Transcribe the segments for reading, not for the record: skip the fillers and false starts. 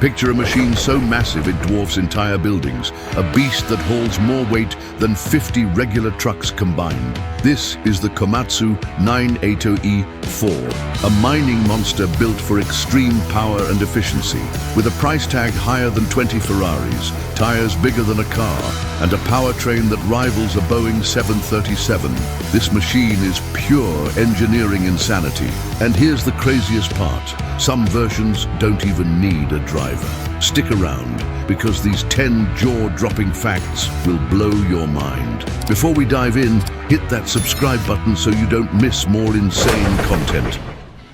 Picture a machine so massive it dwarfs entire buildings, a beast that hauls more weight than 50 regular trucks combined. This is the Komatsu 980E-4, a mining monster built for extreme power and efficiency. With a price tag higher than 20 Ferraris, tires bigger than a car, and a powertrain that rivals a Boeing 737, this machine is pure engineering insanity. And here's the craziest part. Some versions don't even need a driver. Stick around, because these 10 jaw-dropping facts will blow your mind. Before we dive in, hit that subscribe button so you don't miss more insane content.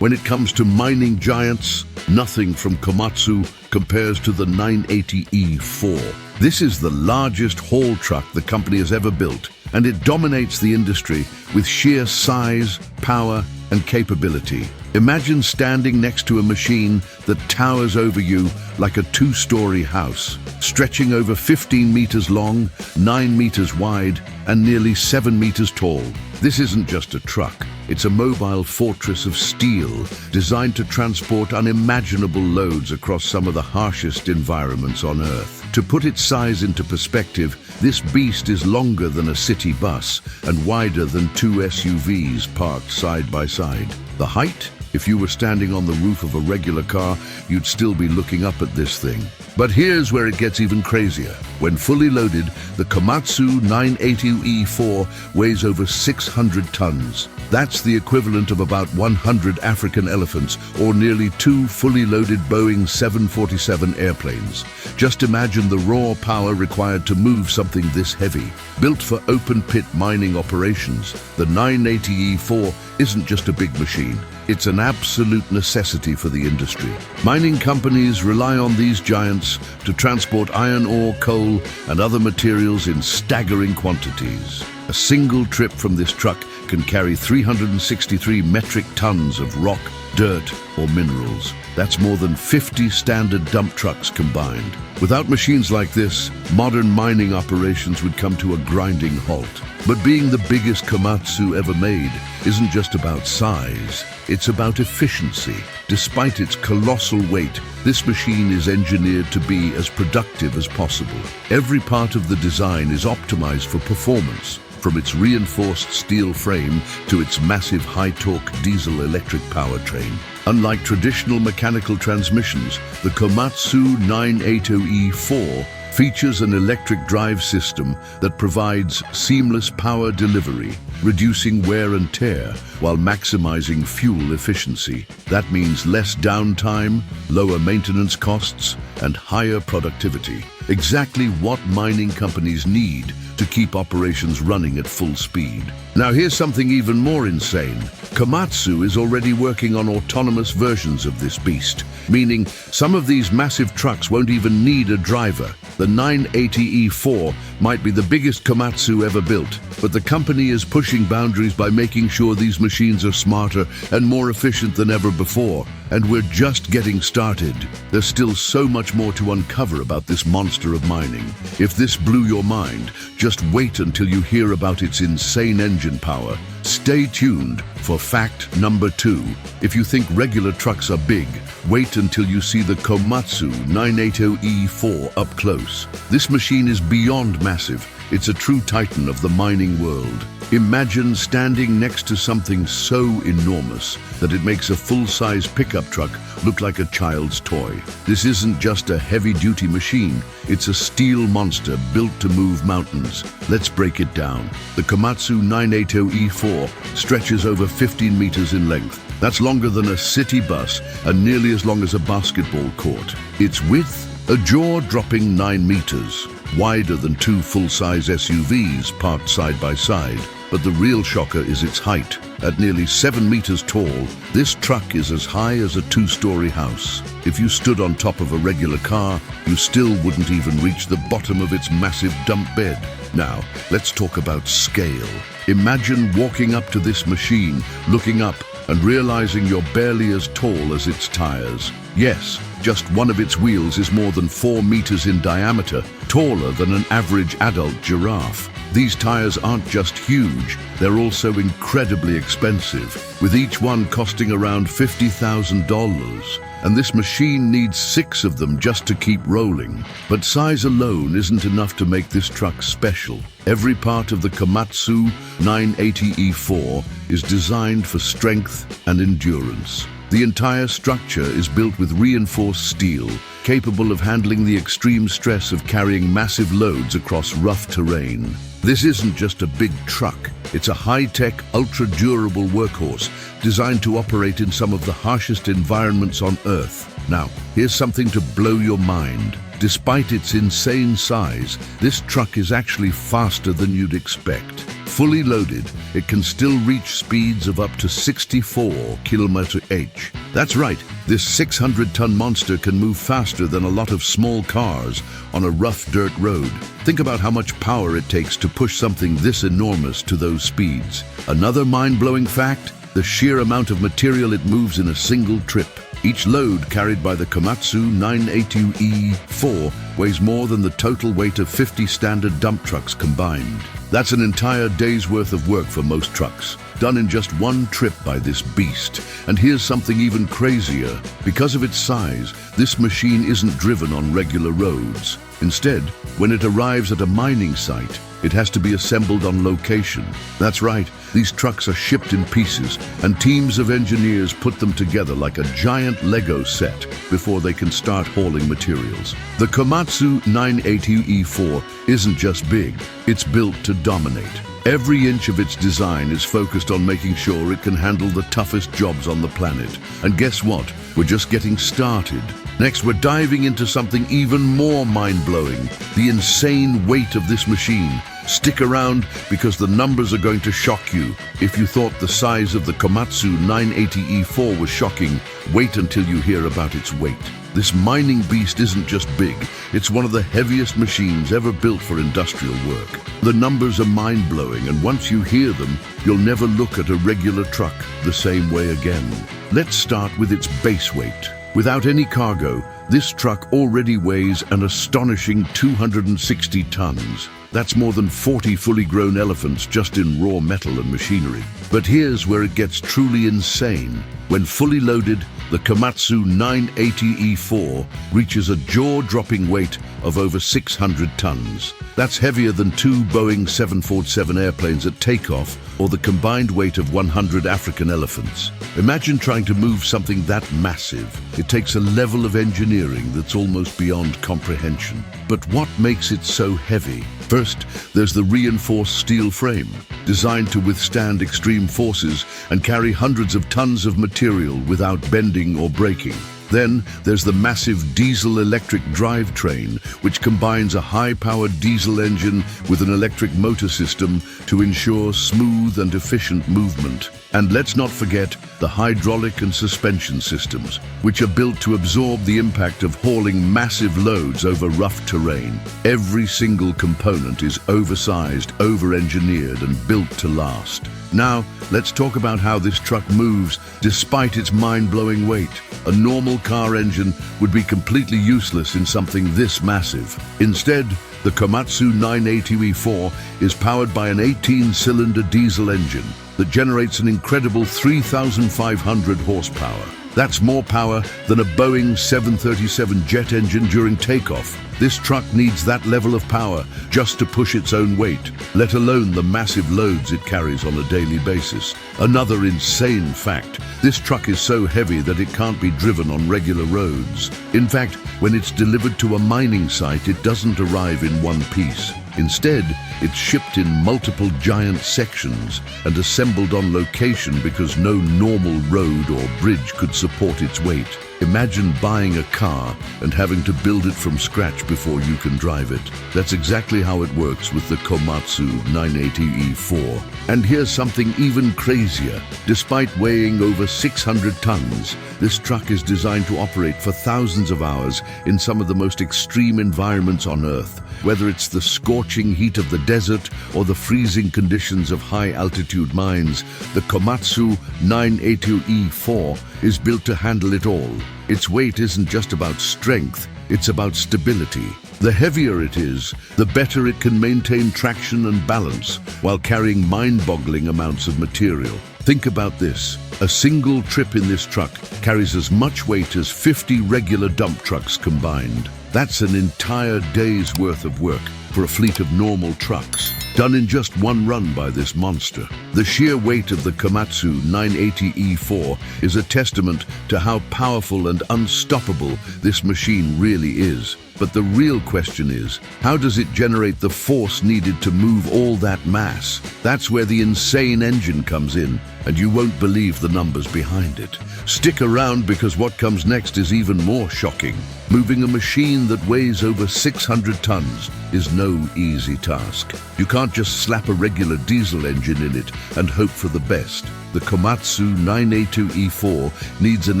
When it comes to mining giants, nothing from Komatsu compares to the 980E-4. This is the largest haul truck the company has ever built, and it dominates the industry with sheer size, power, and capability. Imagine standing next to a machine that towers over you like a two-story house, stretching over 15 meters long, 9 meters wide, and nearly 7 meters tall. This isn't just a truck. It's a mobile fortress of steel designed to transport unimaginable loads across some of the harshest environments on Earth. To put its size into perspective, this beast is longer than a city bus and wider than 2 SUVs parked side by side. The height? If you were standing on the roof of a regular car, you'd still be looking up at this thing. But here's where it gets even crazier. When fully loaded, the Komatsu 980E-4 weighs over 600 tons. That's the equivalent of about 100 African elephants, or nearly 2 fully loaded Boeing 747 airplanes. Just imagine the raw power required to move something this heavy. Built for open-pit mining operations, the 980E-4 isn't just a big machine. It's an absolute necessity for the industry. Mining companies rely on these giants to transport iron ore, coal, and other materials in staggering quantities. A single trip from this truck can carry 363 metric tons of rock, dirt, or minerals. That's more than 50 standard dump trucks combined. Without machines like this, modern mining operations would come to a grinding halt. But being the biggest Komatsu ever made isn't just about size, it's about efficiency. Despite its colossal weight, this machine is engineered to be as productive as possible. Every part of the design is optimized for performance, from its reinforced steel frame to its massive high-torque diesel-electric powertrain. Unlike traditional mechanical transmissions, the Komatsu 980E-4 features an electric drive system that provides seamless power delivery, reducing wear and tear while maximizing fuel efficiency. That means less downtime, lower maintenance costs, and higher productivity. Exactly what mining companies need to keep operations running at full speed. Now here's something even more insane. Komatsu is already working on autonomous versions of this beast, meaning some of these massive trucks won't even need a driver. The 980E-4 might be the biggest Komatsu ever built, but the company is pushing boundaries by making sure these machines are smarter and more efficient than ever before. And we're just getting started. There's still so much more to uncover about this monster of mining. If this blew your mind, just wait until you hear about its insane engine power. Stay tuned for fact number 2. If you think regular trucks are big, wait until you see the Komatsu 980E-4 up close. This machine is beyond massive. It's a true titan of the mining world. Imagine standing next to something so enormous that it makes a full-size pickup truck look like a child's toy. This isn't just a heavy-duty machine, it's a steel monster built to move mountains. Let's break it down. The Komatsu 980E-4 stretches over 15 meters in length. That's longer than a city bus and nearly as long as a basketball court. Its width, a jaw-dropping 9 meters. Wider than 2 full-size SUVs parked side by side. But the real shocker is its height. At nearly 7 meters tall, this truck is as high as a 2-story house. If you stood on top of a regular car, you still wouldn't even reach the bottom of its massive dump bed. Now, let's talk about scale. Imagine walking up to this machine, looking up, and realizing you're barely as tall as its tires. Yes, just one of its wheels is more than 4 meters in diameter, taller than an average adult giraffe. These tires aren't just huge, they're also incredibly expensive, with each one costing around $50,000. and this machine needs 6 of them just to keep rolling. But size alone isn't enough to make this truck special. Every part of the Komatsu 980E-4 is designed for strength and endurance. The entire structure is built with reinforced steel, capable of handling the extreme stress of carrying massive loads across rough terrain. This isn't just a big truck, it's a high-tech, ultra-durable workhorse designed to operate in some of the harshest environments on Earth. Now, here's something to blow your mind. Despite its insane size, this truck is actually faster than you'd expect. Fully loaded, it can still reach speeds of up to 64 km/h. That's right, this 600-ton monster can move faster than a lot of small cars on a rough dirt road. Think about how much power it takes to push something this enormous to those speeds. Another mind-blowing fact, the sheer amount of material it moves in a single trip. Each load carried by the Komatsu 980E-4 weighs more than the total weight of 50 standard dump trucks combined. That's an entire day's worth of work for most trucks, done in just one trip by this beast. And here's something even crazier. Because of its size, this machine isn't driven on regular roads. Instead, when it arrives at a mining site, it has to be assembled on location. That's right, these trucks are shipped in pieces, and teams of engineers put them together like a giant Lego set before they can start hauling materials. The Komatsu 980E-4 isn't just big, it's built to dominate. Every inch of its design is focused on making sure it can handle the toughest jobs on the planet. And guess what? We're just getting started. Next, we're diving into something even more mind-blowing, the insane weight of this machine. Stick around because the numbers are going to shock you. If you thought the size of the Komatsu 980E-4 was shocking, wait until you hear about its weight. This mining beast isn't just big, it's one of the heaviest machines ever built for industrial work. The numbers are mind-blowing, and once you hear them, you'll never look at a regular truck the same way again. Let's start with its base weight. Without any cargo, this truck already weighs an astonishing 260 tons. That's more than 40 fully grown elephants just in raw metal and machinery. But here's where it gets truly insane. When fully loaded, the Komatsu 980E-4 reaches a jaw-dropping weight of over 600 tons. That's heavier than 2 Boeing 747 airplanes at takeoff or the combined weight of 100 African elephants. Imagine trying to move something that massive. It takes a level of engineering that's almost beyond comprehension. But what makes it so heavy? First, there's the reinforced steel frame, designed to withstand extreme forces and carry hundreds of tons of material without bending or breaking. Then there's the massive diesel-electric drivetrain, which combines a high-powered diesel engine with an electric motor system to ensure smooth and efficient movement. And let's not forget the hydraulic and suspension systems, which are built to absorb the impact of hauling massive loads over rough terrain. Every single component is oversized, over-engineered, and built to last. Now, let's talk about how this truck moves despite its mind-blowing weight. A normal car engine would be completely useless in something this massive. Instead, the Komatsu 980E-4 is powered by an 18-cylinder diesel engine that generates an incredible 3,500 horsepower. That's more power than a Boeing 737 jet engine during takeoff. This truck needs that level of power just to push its own weight, let alone the massive loads it carries on a daily basis. Another insane fact, this truck is so heavy that it can't be driven on regular roads. In fact, when it's delivered to a mining site, it doesn't arrive in one piece. Instead, it's shipped in multiple giant sections and assembled on location because no normal road or bridge could support its weight. Imagine buying a car and having to build it from scratch before you can drive it. That's exactly how it works with the Komatsu 980E-4. And here's something even crazier. Despite weighing over 600 tons, this truck is designed to operate for thousands of hours in some of the most extreme environments on Earth. Whether it's the scorching heat of the desert or the freezing conditions of high-altitude mines, the Komatsu 980E-4 is built to handle it all. Its weight isn't just about strength, it's about stability. The heavier it is, the better it can maintain traction and balance while carrying mind-boggling amounts of material. Think about this. A single trip in this truck carries as much weight as 50 regular dump trucks combined. That's an entire day's worth of work for a fleet of normal trucks, done in just one run by this monster. The sheer weight of the Komatsu 980E-4 is a testament to how powerful and unstoppable this machine really is. But the real question is, how does it generate the force needed to move all that mass? That's where the insane engine comes in, and you won't believe the numbers behind it. Stick around, because what comes next is even more shocking. Moving a machine that weighs over 600 tons is no easy task. You can't just slap a regular diesel engine in it and hope for the best. The Komatsu 980E-4 needs an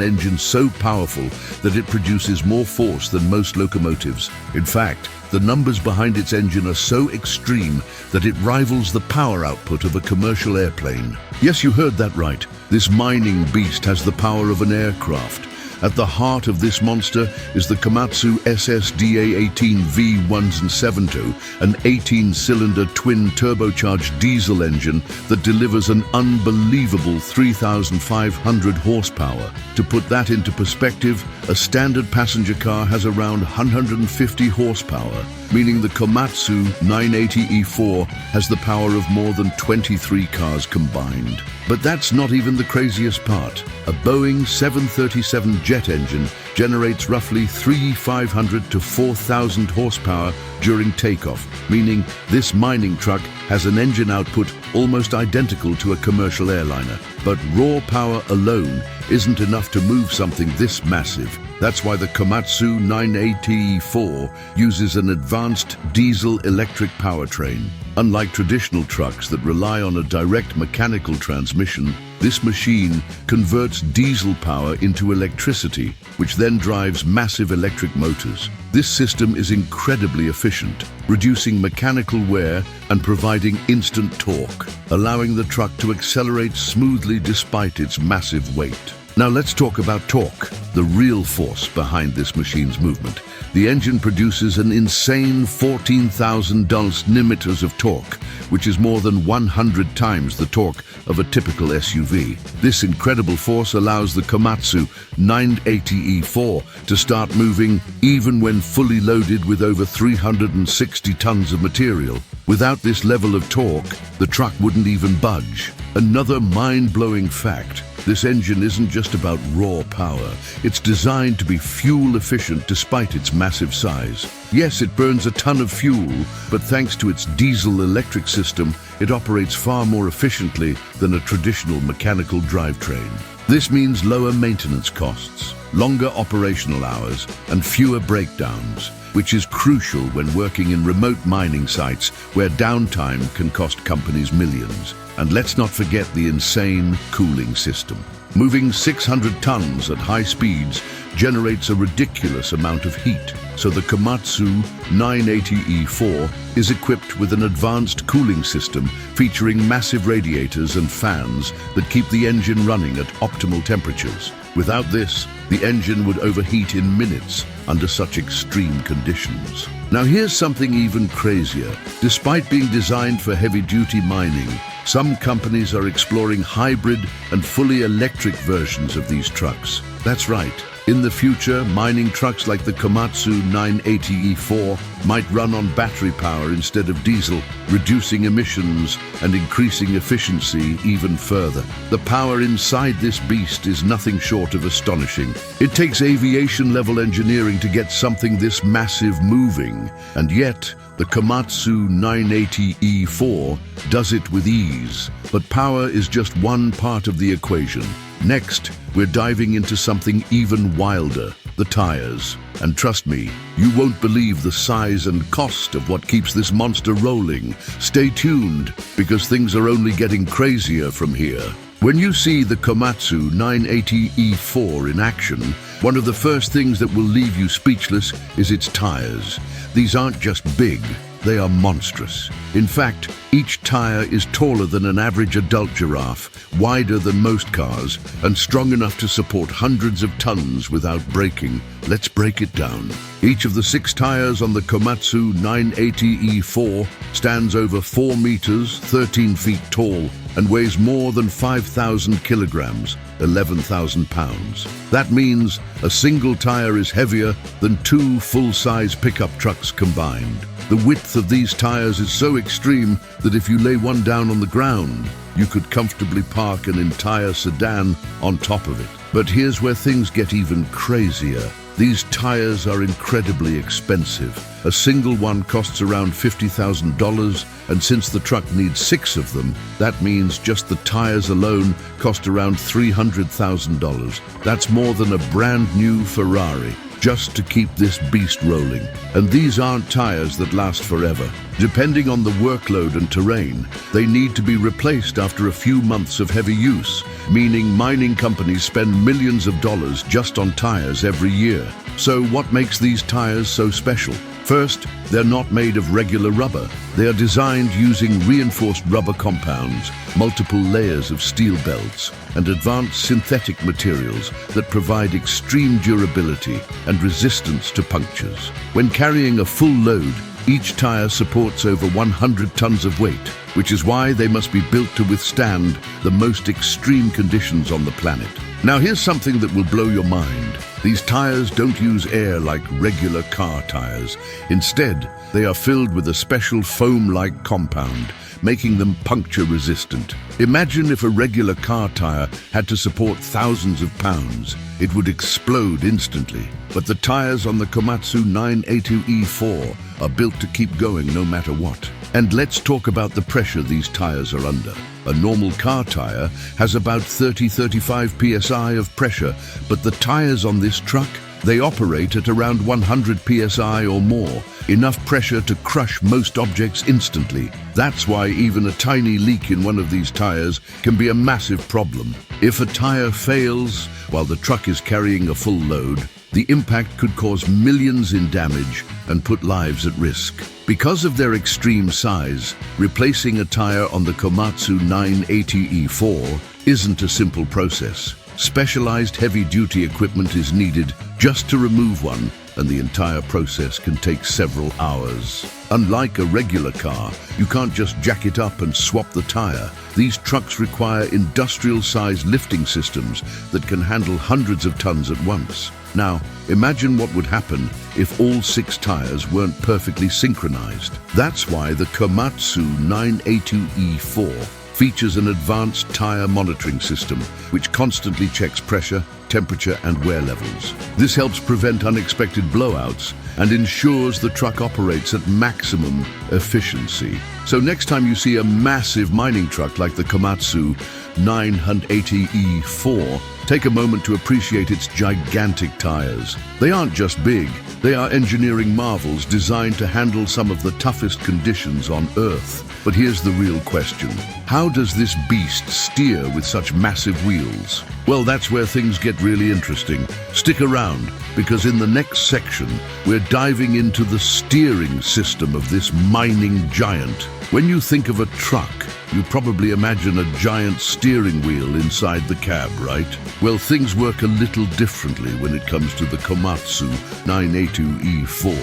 engine so powerful that it produces more force than most locomotives. In fact, the numbers behind its engine are so extreme that it rivals the power output of a commercial airplane. Yes, you heard that right. This mining beast has the power of an aircraft. At the heart of this monster is the Komatsu SSDA-18V172, an 18-cylinder twin-turbocharged diesel engine that delivers an unbelievable 3,500 horsepower. To put that into perspective, a standard passenger car has around 150 horsepower, meaning the Komatsu 980E-4 has the power of more than 23 cars combined. But that's not even the craziest part. A Boeing 737 jet engine generates roughly 3,500 to 4,000 horsepower during takeoff, meaning this mining truck has an engine output almost identical to a commercial airliner. But raw power alone isn't enough to move something this massive. That's why the Komatsu 980E-4 uses an advanced diesel-electric powertrain. Unlike traditional trucks that rely on a direct mechanical transmission, this machine converts diesel power into electricity, which then drives massive electric motors. This system is incredibly efficient, reducing mechanical wear and providing instant torque, allowing the truck to accelerate smoothly despite its massive weight. Now let's talk about torque, the real force behind this machine's movement. The engine produces an insane 14,000 Nm of torque, which is more than 100 times the torque of a typical SUV. This incredible force allows the Komatsu 980E-4 to start moving even when fully loaded with over 360 tons of material. Without this level of torque, the truck wouldn't even budge. Another mind-blowing fact: this engine isn't just about raw power. It's designed to be fuel efficient despite its massive size. Yes, it burns a ton of fuel, but thanks to its diesel-electric system, it operates far more efficiently than a traditional mechanical drivetrain. This means lower maintenance costs, longer operational hours, and fewer breakdowns, which is crucial when working in remote mining sites where downtime can cost companies millions. And let's not forget the insane cooling system. Moving 600 tons at high speeds generates a ridiculous amount of heat, so the Komatsu 980E-4 is equipped with an advanced cooling system featuring massive radiators and fans that keep the engine running at optimal temperatures. Without this, the engine would overheat in minutes under such extreme conditions. Now here's something even crazier. Despite being designed for heavy-duty mining, some companies are exploring hybrid and fully electric versions of these trucks. That's right. In the future, mining trucks like the Komatsu 980E-4 might run on battery power instead of diesel, reducing emissions and increasing efficiency even further. The power inside this beast is nothing short of astonishing. It takes aviation-level engineering to get something this massive moving, and yet the Komatsu 980E-4 does it with ease. But power is just one part of the equation. Next, we're diving into something even wilder: the tires. And trust me, you won't believe the size and cost of what keeps this monster rolling. Stay tuned, because things are only getting crazier from here. When you see the Komatsu 980E-4 in action, one of the first things that will leave you speechless is its tires. These aren't just big, they are monstrous. In fact, each tire is taller than an average adult giraffe, wider than most cars, and strong enough to support hundreds of tons without breaking. Let's break it down. Each of the 6 tires on the Komatsu 980E-4 stands over 4 meters, 13 feet tall, and weighs more than 5,000 kilograms, 11,000 pounds. That means a single tire is heavier than 2 full-size pickup trucks combined. The width of these tires is so extreme that if you lay one down on the ground, you could comfortably park an entire sedan on top of it. But here's where things get even crazier. These tires are incredibly expensive. A single one costs around $50,000, and since the truck needs 6 of them, that means just the tires alone cost around $300,000. That's more than a brand new Ferrari, just to keep this beast rolling. And these aren't tires that last forever. Depending on the workload and terrain, they need to be replaced after a few months of heavy use, meaning mining companies spend millions of dollars just on tires every year. So what makes these tires so special? First, they're not made of regular rubber. They are designed using reinforced rubber compounds, multiple layers of steel belts, and advanced synthetic materials that provide extreme durability and resistance to punctures. When carrying a full load, each tire supports over 100 tons of weight, which is why they must be built to withstand the most extreme conditions on the planet. Now here's something that will blow your mind. These tires don't use air like regular car tires. Instead, they are filled with a special foam-like compound, making them puncture-resistant. Imagine if a regular car tire had to support thousands of pounds. It would explode instantly. But the tires on the Komatsu 980E-4 are built to keep going no matter what. And let's talk about the pressure these tires are under. A normal car tire has about 30-35 psi of pressure, but the tires on this truck, they operate at around 100 psi or more, enough pressure to crush most objects instantly. That's why even a tiny leak in one of these tires can be a massive problem. If a tire fails while the truck is carrying a full load, the impact could cause millions in damage and put lives at risk. Because of their extreme size, replacing a tire on the Komatsu 980E-4 isn't a simple process. Specialized heavy-duty equipment is needed just to remove one, and the entire process can take several hours. Unlike a regular car, you can't just jack it up and swap the tire. These trucks require industrial-sized lifting systems that can handle hundreds of tons at once. Now, imagine what would happen if all 6 tires weren't perfectly synchronized. That's why the Komatsu 980E-4 features an advanced tire monitoring system, which constantly checks pressure, temperature, and wear levels. This helps prevent unexpected blowouts and ensures the truck operates at maximum efficiency. So next time you see a massive mining truck like the Komatsu 980E-4, take a moment to appreciate its gigantic tires. They aren't just big, they are engineering marvels designed to handle some of the toughest conditions on Earth. But here's the real question. How does this beast steer with such massive wheels? Well, that's where things get really interesting. Stick around, because in the next section, we're diving into the steering system of this mining giant. When you think of a truck, you probably imagine a giant steering wheel inside the cab, right? Well, things work a little differently when it comes to the Komatsu 980E-4.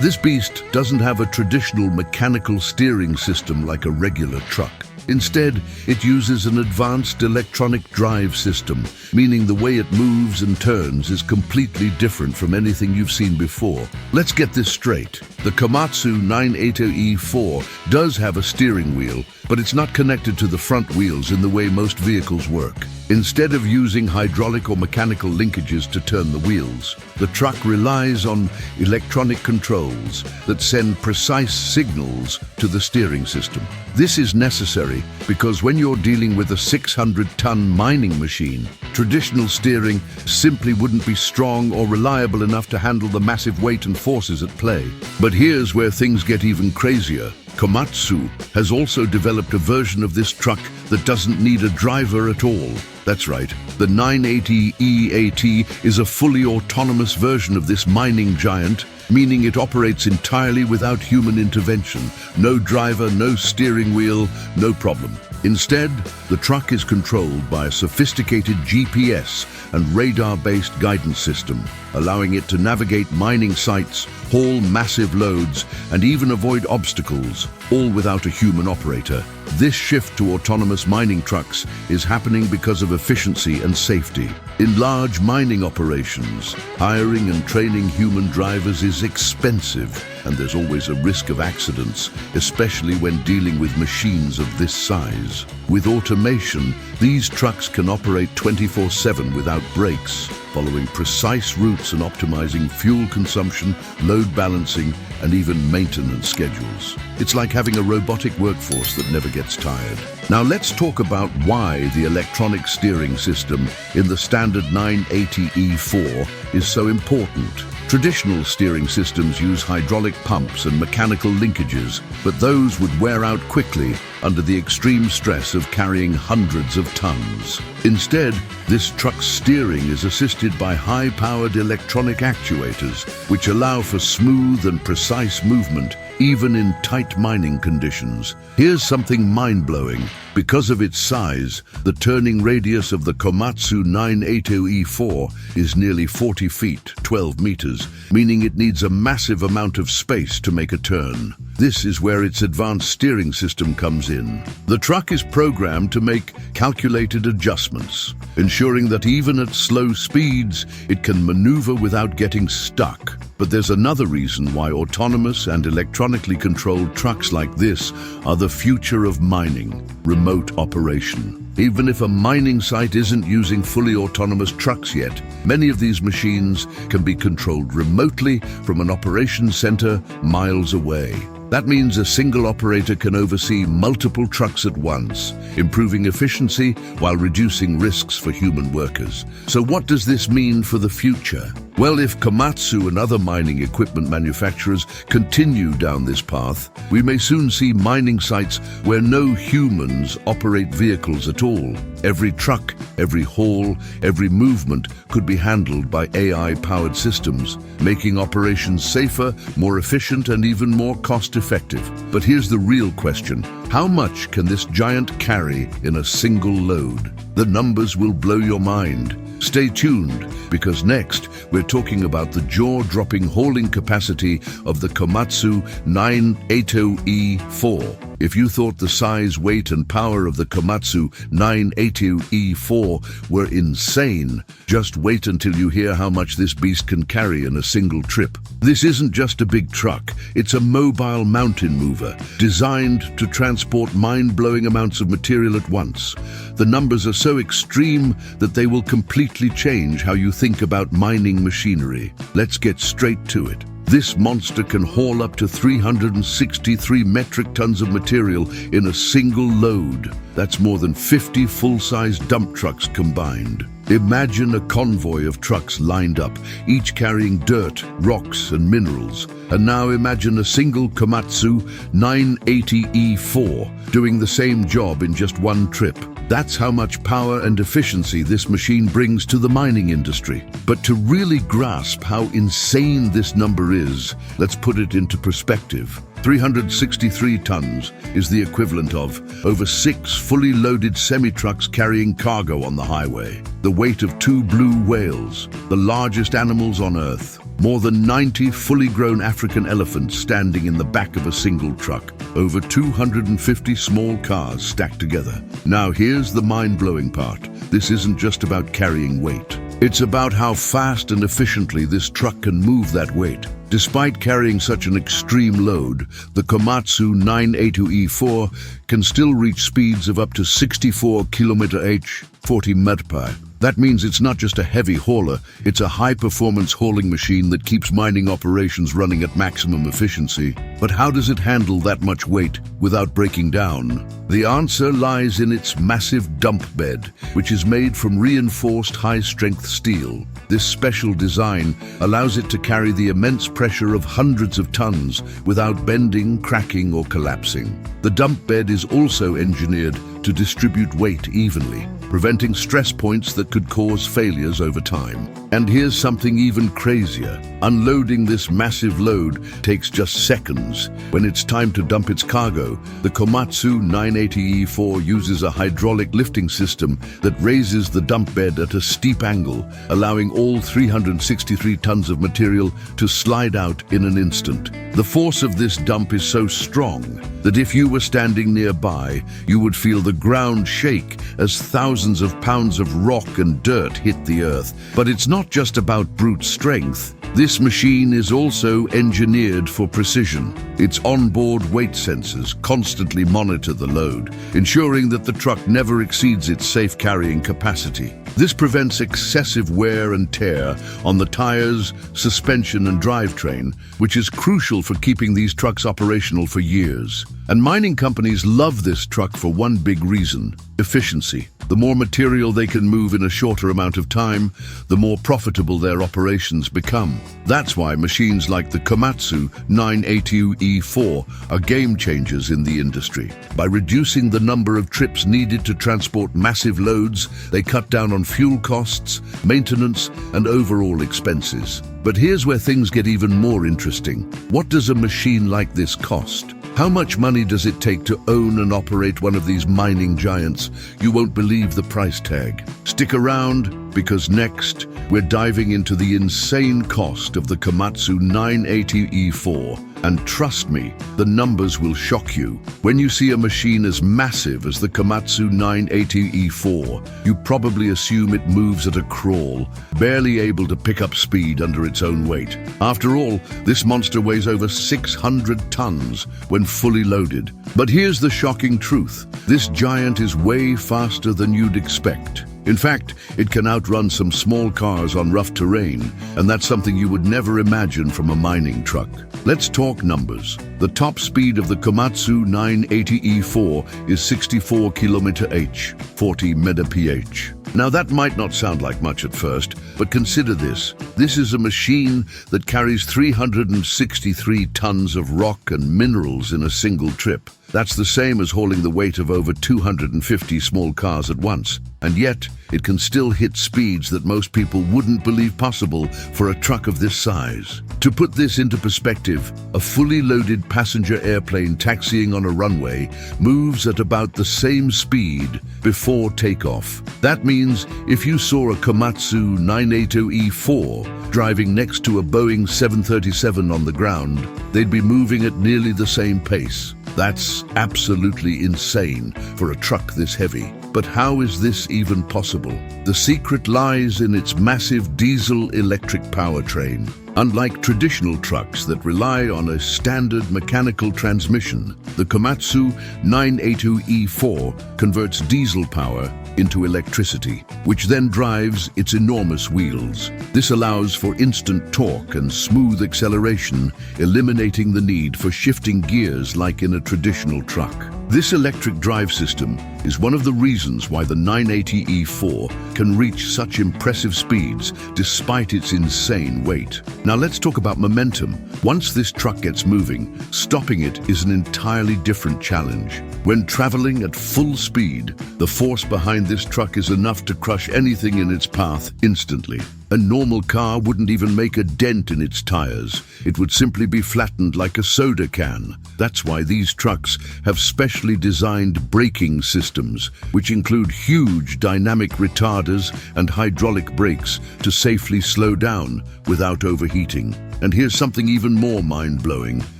This beast doesn't have a traditional mechanical steering system like a regular truck. Instead, it uses an advanced electronic drive system, meaning the way it moves and turns is completely different from anything you've seen before. Let's get this straight. The Komatsu 980E-4 does have a steering wheel, but it's not connected to the front wheels in the way most vehicles work. Instead of using hydraulic or mechanical linkages to turn the wheels, the truck relies on electronic controls that send precise signals to the steering system. This is necessary because when you're dealing with a 600-ton mining machine, traditional steering simply wouldn't be strong or reliable enough to handle the massive weight and forces at play. But here's where things get even crazier. Komatsu has also developed a version of this truck that doesn't need a driver at all. That's right, the 980E-AT is a fully autonomous version of this mining giant, meaning it operates entirely without human intervention. No driver, no steering wheel, no problem. Instead, the truck is controlled by a sophisticated GPS and radar-based guidance system, allowing it to navigate mining sites, haul massive loads, and even avoid obstacles, all without a human operator. This shift to autonomous mining trucks is happening because of efficiency and safety. In large mining operations, hiring and training human drivers is expensive, and there's always a risk of accidents, especially when dealing with machines of this size. With automation, these trucks can operate 24/7 without breaks, following precise routes and optimizing fuel consumption, load balancing, and even maintenance schedules. It's like having a robotic workforce that never gets tired. Now let's talk about why the electronic steering system in the standard 980E-4 is so important. Traditional steering systems use hydraulic pumps and mechanical linkages, but those would wear out quickly under the extreme stress of carrying hundreds of tons. Instead, this truck's steering is assisted by high-powered electronic actuators, which allow for smooth and precise movement, even in tight mining conditions. Here's something mind-blowing. Because of its size, the turning radius of the Komatsu 980E-4 is nearly 40 feet, 12 meters, meaning it needs a massive amount of space to make a turn. This is where its advanced steering system comes in. The truck is programmed to make calculated adjustments, ensuring that even at slow speeds, it can maneuver without getting stuck. But there's another reason why autonomous and electronically controlled trucks like this are the future of mining: remote operation. Even if a mining site isn't using fully autonomous trucks yet, many of these machines can be controlled remotely from an operations center miles away. That means a single operator can oversee multiple trucks at once, improving efficiency while reducing risks for human workers. So what does this mean for the future? Well, if Komatsu and other mining equipment manufacturers continue down this path, we may soon see mining sites where no humans operate vehicles at all. Every truck, every haul, every movement could be handled by AI-powered systems, making operations safer, more efficient, and even more cost-effective. But here's the real question: how much can this giant carry in a single load? The numbers will blow your mind. Stay tuned, because next we're talking about the jaw-dropping hauling capacity of the Komatsu 980E-4. If you thought the size, weight, and power of the Komatsu 980E-4 were insane, just wait until you hear how much this beast can carry in a single trip. This isn't just a big truck, it's a mobile mountain mover, designed to transport mind-blowing amounts of material at once. The numbers are so extreme that they will completely change how you think about mining machinery. Let's get straight to it. This monster can haul up to 363 metric tons of material in a single load. That's more than 50 full-size dump trucks combined. Imagine a convoy of trucks lined up, each carrying dirt, rocks, and minerals. And now imagine a single Komatsu 980E-4 doing the same job in just one trip. That's how much power and efficiency this machine brings to the mining industry. But to really grasp how insane this number is, let's put it into perspective. 363 tons is the equivalent of over 6 fully loaded semi-trucks carrying cargo on the highway. The weight of 2 blue whales, the largest animals on Earth. More than 90 fully grown African elephants standing in the back of a single truck. Over 250 small cars stacked together. Now here's the mind-blowing part. This isn't just about carrying weight. It's about how fast and efficiently this truck can move that weight. Despite carrying such an extreme load, the Komatsu 980E-4 can still reach speeds of up to 64 km/h, 40 mph. That means it's not just a heavy hauler, it's a high-performance hauling machine that keeps mining operations running at maximum efficiency. But how does it handle that much weight without breaking down? The answer lies in its massive dump bed, which is made from reinforced high-strength steel. This special design allows it to carry the immense pressure of hundreds of tons without bending, cracking, or collapsing. The dump bed is also engineered to distribute weight evenly, preventing stress points that could cause failures over time. And here's something even crazier. Unloading this massive load takes just seconds. When it's time to dump its cargo, the Komatsu 980E-4 uses a hydraulic lifting system that raises the dump bed at a steep angle, allowing all 363 tons of material to slide out in an instant. The force of this dump is so strong that if you were standing nearby, you would feel the ground shake as thousands of pounds of rock and dirt hit the earth. But it's not just about brute strength. This machine is also engineered for precision. Its onboard weight sensors constantly monitor the load, ensuring that the truck never exceeds its safe carrying capacity. This prevents excessive wear and tear on the tires, suspension and drivetrain, which is crucial for keeping these trucks operational for years. And mining companies love this truck for one big reason: efficiency. The more material they can move in a shorter amount of time, the more profitable their operations become. That's why machines like the Komatsu 980E-4 are game changers in the industry. By reducing the number of trips needed to transport massive loads, they cut down on fuel costs, maintenance, and overall expenses. But here's where things get even more interesting. What does a machine like this cost? How much money does it take to own and operate one of these mining giants? You won't believe the price tag. Stick around, because next, we're diving into the insane cost of the Komatsu 980E-4. And trust me, the numbers will shock you. When you see a machine as massive as the Komatsu 980E-4, you probably assume it moves at a crawl, barely able to pick up speed under its own weight. After all, this monster weighs over 600 tons when fully loaded. But here's the shocking truth. This giant is way faster than you'd expect. In fact, it can outrun some small cars on rough terrain, and that's something you would never imagine from a mining truck. Let's talk numbers. The top speed of the Komatsu 980E-4 is 64 km/h, 40 mph. Now that might not sound like much at first, but consider this. This is a machine that carries 363 tons of rock and minerals in a single trip. That's the same as hauling the weight of over 250 small cars at once. And yet, it can still hit speeds that most people wouldn't believe possible for a truck of this size. To put this into perspective, a fully loaded passenger airplane taxiing on a runway moves at about the same speed before takeoff. That means if you saw a Komatsu 980E-4 driving next to a Boeing 737 on the ground, they'd be moving at nearly the same pace. That's absolutely insane for a truck this heavy. But how is this even possible? The secret lies in its massive diesel-electric powertrain. Unlike traditional trucks that rely on a standard mechanical transmission, the Komatsu 980E-4 converts diesel power into electricity, which then drives its enormous wheels. This allows for instant torque and smooth acceleration, eliminating the need for shifting gears like in a traditional truck. This electric drive system is one of the reasons why the 980E-4 can reach such impressive speeds despite its insane weight. Now let's talk about momentum. Once this truck gets moving, stopping it is an entirely different challenge. When traveling at full speed, the force behind this truck is enough to crush anything in its path instantly. A normal car wouldn't even make a dent in its tires. It would simply be flattened like a soda can. That's why these trucks have specially designed braking systems, which include huge dynamic retarders and hydraulic brakes to safely slow down without overheating. And here's something even more mind-blowing.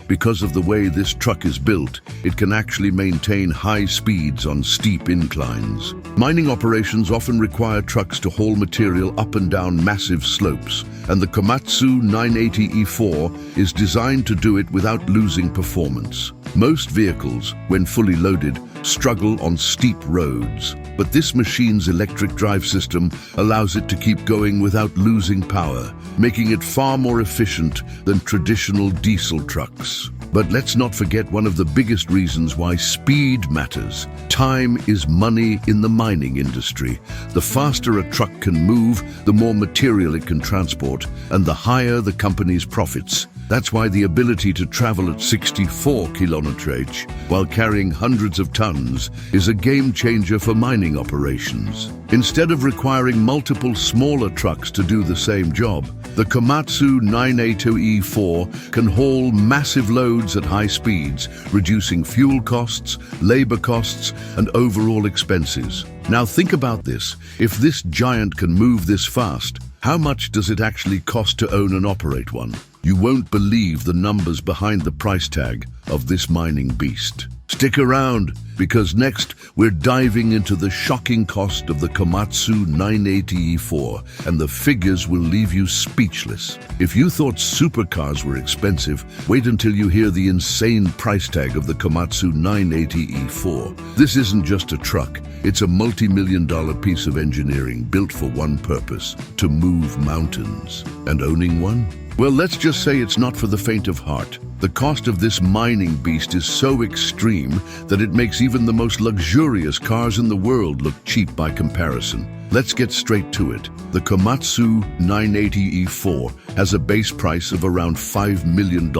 Because of the way this truck is built, it can actually maintain high speeds on steep inclines. Mining operations often require trucks to haul material up and down massive slopes, and the Komatsu 980E-4 is designed to do it without losing performance. Most vehicles, when fully loaded, struggle on steep roads, but this machine's electric drive system allows it to keep going without losing power, making it far more efficient than traditional diesel trucks. But let's not forget one of the biggest reasons why speed matters. Time is money in the mining industry. The faster a truck can move, the more material it can transport, and the higher the company's profits. That's why the ability to travel at 64 km/h while carrying hundreds of tons is a game changer for mining operations. Instead of requiring multiple smaller trucks to do the same job, the Komatsu 980E-4 can haul massive loads at high speeds, reducing fuel costs, labor costs, and overall expenses. Now think about this. If this giant can move this fast, how much does it actually cost to own and operate one? You won't believe the numbers behind the price tag of this mining beast. Stick around, because next we're diving into the shocking cost of the Komatsu 980E-4, and the figures will leave you speechless. If you thought supercars were expensive, wait until you hear the insane price tag of the Komatsu 980E-4. This isn't just a truck, it's a multi-million-dollar piece of engineering built for one purpose: to move mountains. And owning one? Well, let's just say it's not for the faint of heart. The cost of this mining beast is so extreme that it makes even the most luxurious cars in the world look cheap by comparison. Let's get straight to it. The Komatsu 980E-4 has a base price of around $5 million.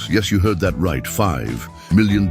Yes, you heard that right, $5 million.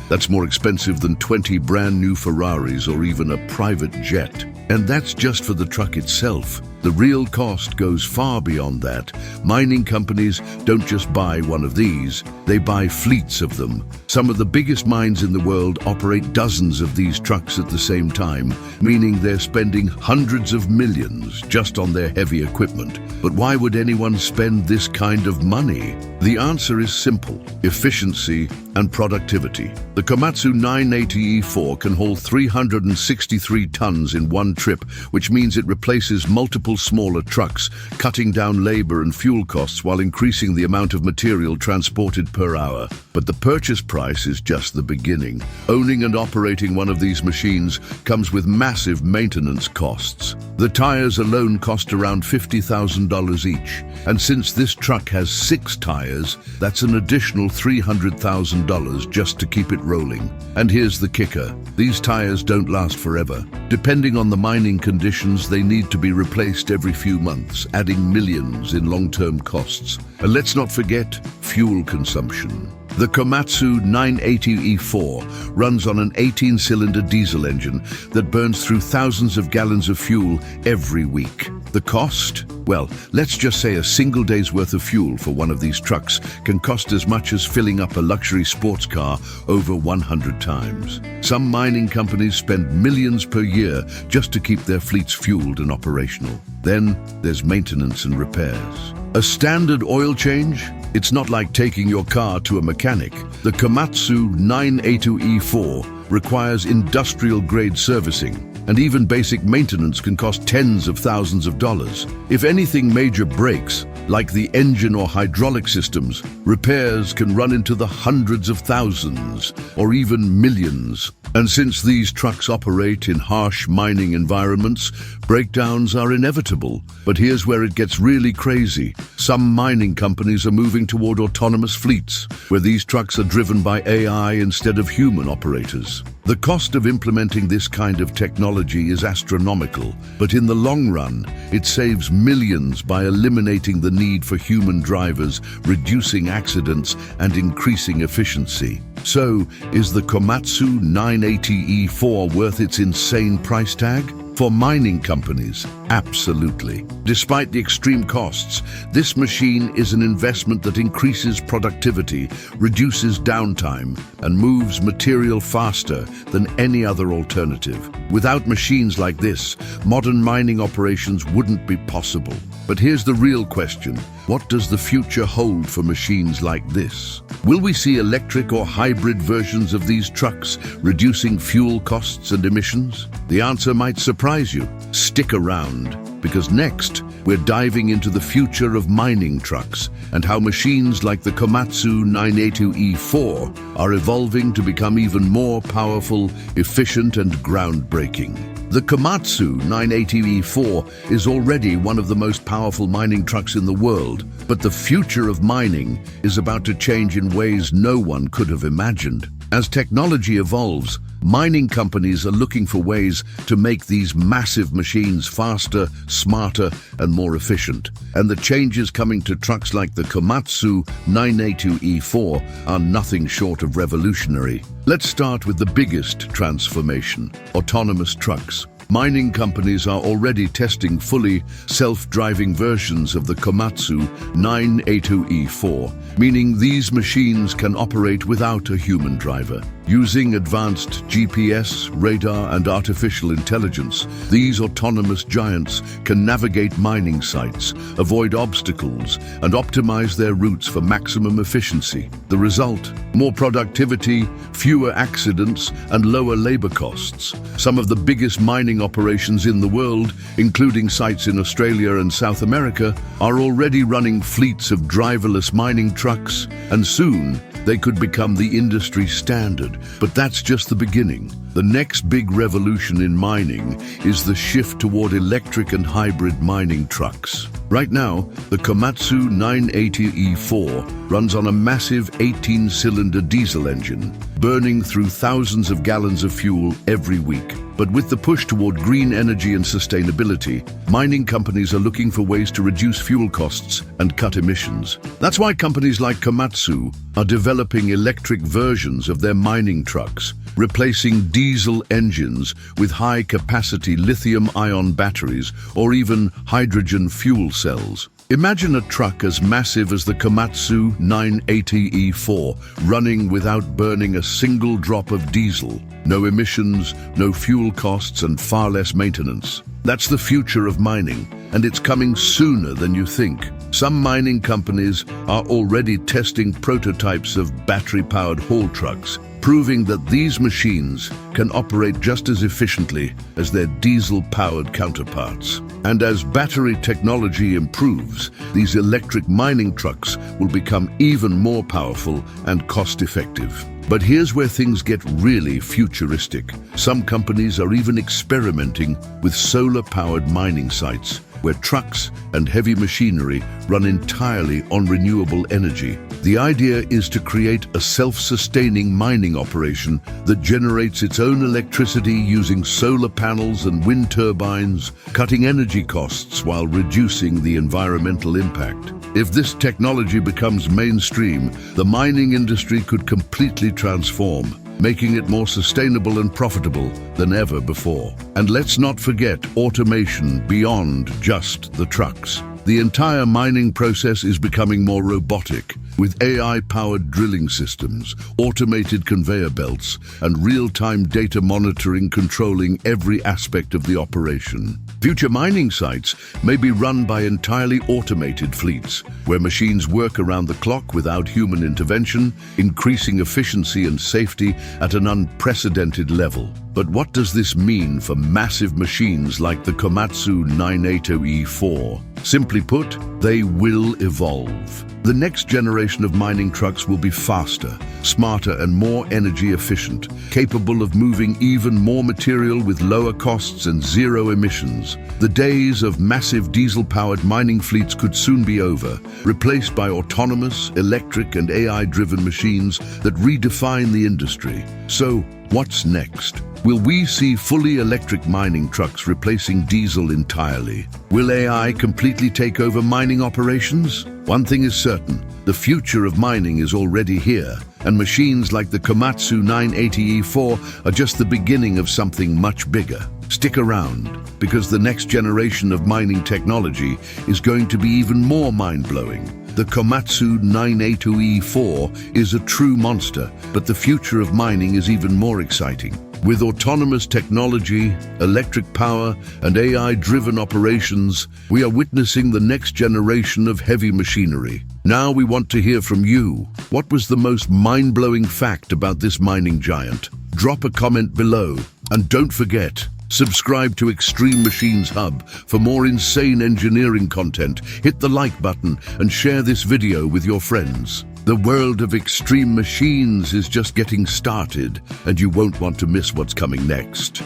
That's more expensive than 20 brand new Ferraris or even a private jet. And that's just for the truck itself. The real cost goes far beyond that. Mining companies don't just buy one of these, they buy fleets of them. Some of the biggest mines in the world operate dozens of these trucks at the same time, meaning they're spending hundreds of millions just on their heavy equipment. But why would anyone spend this kind of money? The answer is simple: efficiency and productivity. The Komatsu 980E-4 can haul 363 tons in one trip, which means it replaces multiple smaller trucks, cutting down labor and fuel costs while increasing the amount of material transported per hour. But the purchase price is just the beginning. Owning and operating one of these machines comes with massive maintenance costs. The tires alone cost around $50,000 each, and since this truck has 6 tires, that's an additional $300,000 just to keep it rolling. And here's the kicker: these tires don't last forever. Depending on the mining conditions, they need to be replaced every few months, adding millions in long-term costs. And let's not forget fuel consumption. The Komatsu 980E-4 runs on an 18-cylinder diesel engine that burns through thousands of gallons of fuel every week. The cost? Well, let's just say a single day's worth of fuel for one of these trucks can cost as much as filling up a luxury sports car over 100 times. Some mining companies spend millions per year just to keep their fleets fueled and operational. Then there's maintenance and repairs. A standard oil change? It's not like taking your car to a mechanic. The Komatsu 980E-4 requires industrial-grade servicing, and even basic maintenance can cost tens of thousands of dollars. If anything major breaks, like the engine or hydraulic systems, repairs can run into the hundreds of thousands or even millions. And since these trucks operate in harsh mining environments, breakdowns are inevitable. But here's where it gets really crazy. Some mining companies are moving toward autonomous fleets, where these trucks are driven by AI instead of human operators. The cost of implementing this kind of technology is astronomical, but in the long run, it saves millions by eliminating the need for human drivers, reducing accidents, and increasing efficiency. So, is the Komatsu 980E-4 worth its insane price tag? For mining companies, absolutely. Despite the extreme costs, this machine is an investment that increases productivity, reduces downtime, and moves material faster than any other alternative. Without machines like this, modern mining operations wouldn't be possible. But here's the real question: what does the future hold for machines like this? Will we see electric or hybrid versions of these trucks, reducing fuel costs and emissions? The answer might surprise you. Stick around, because next we're diving into the future of mining trucks and how machines like the Komatsu 980E-4 are evolving to become even more powerful, efficient, and groundbreaking. The Komatsu 980E-4 is already one of the most powerful mining trucks in the world, but the future of mining is about to change in ways no one could have imagined. As technology evolves, mining companies are looking for ways to make these massive machines faster, smarter, and more efficient. And the changes coming to trucks like the Komatsu 980E-4 are nothing short of revolutionary. Let's start with the biggest transformation: autonomous trucks. Mining companies are already testing fully self-driving versions of the Komatsu 980E-4, meaning these machines can operate without a human driver. Using advanced GPS, radar, and artificial intelligence, these autonomous giants can navigate mining sites, avoid obstacles, and optimize their routes for maximum efficiency. The result: more productivity, fewer accidents, and lower labor costs. Some of the biggest mining operations in the world, including sites in Australia and South America, are already running fleets of driverless mining trucks, and soon they could become the industry standard. But that's just the beginning. The next big revolution in mining is the shift toward electric and hybrid mining trucks. Right now, the Komatsu 980E-4 runs on a massive 18-cylinder diesel engine, burning through thousands of gallons of fuel every week. But with the push toward green energy and sustainability, mining companies are looking for ways to reduce fuel costs and cut emissions. That's why companies like Komatsu are developing electric versions of their mining trucks, replacing diesel engines with high-capacity lithium-ion batteries or even hydrogen fuel cells. Imagine a truck as massive as the Komatsu 980E-4 running without burning a single drop of diesel. No emissions, no fuel costs, and far less maintenance. That's the future of mining, and it's coming sooner than you think. Some mining companies are already testing prototypes of battery-powered haul trucks, proving that these machines can operate just as efficiently as their diesel-powered counterparts. And as battery technology improves, these electric mining trucks will become even more powerful and cost-effective. But here's where things get really futuristic. Some companies are even experimenting with solar-powered mining sites, where trucks and heavy machinery run entirely on renewable energy. The idea is to create a self-sustaining mining operation that generates its own electricity using solar panels and wind turbines, cutting energy costs while reducing the environmental impact. If this technology becomes mainstream, the mining industry could completely transform, making it more sustainable and profitable than ever before. And let's not forget automation beyond just the trucks. The entire mining process is becoming more robotic, with AI-powered drilling systems, automated conveyor belts, and real-time data monitoring controlling every aspect of the operation. Future mining sites may be run by entirely automated fleets, where machines work around the clock without human intervention, increasing efficiency and safety at an unprecedented level. But what does this mean for massive machines like the Komatsu 980E-4? Simply put, they will evolve. The next generation of mining trucks will be faster, smarter, and more energy efficient, capable of moving even more material with lower costs and zero emissions. The days of massive diesel-powered mining fleets could soon be over, replaced by autonomous, electric, and AI-driven machines that redefine the industry. So, what's next? Will we see fully electric mining trucks replacing diesel entirely? Will AI completely take over mining operations? One thing is certain, the future of mining is already here, and machines like the Komatsu 980E-4 are just the beginning of something much bigger. Stick around, because the next generation of mining technology is going to be even more mind-blowing. The Komatsu 980E-4 is a true monster, but the future of mining is even more exciting. With autonomous technology, electric power, and AI-driven operations, we are witnessing the next generation of heavy machinery. Now we want to hear from you. What was the most mind-blowing fact about this mining giant? Drop a comment below, and don't forget, subscribe to Extreme Machines Hub for more insane engineering content. Hit the like button and share this video with your friends. The world of extreme machines is just getting started, and you won't want to miss what's coming next.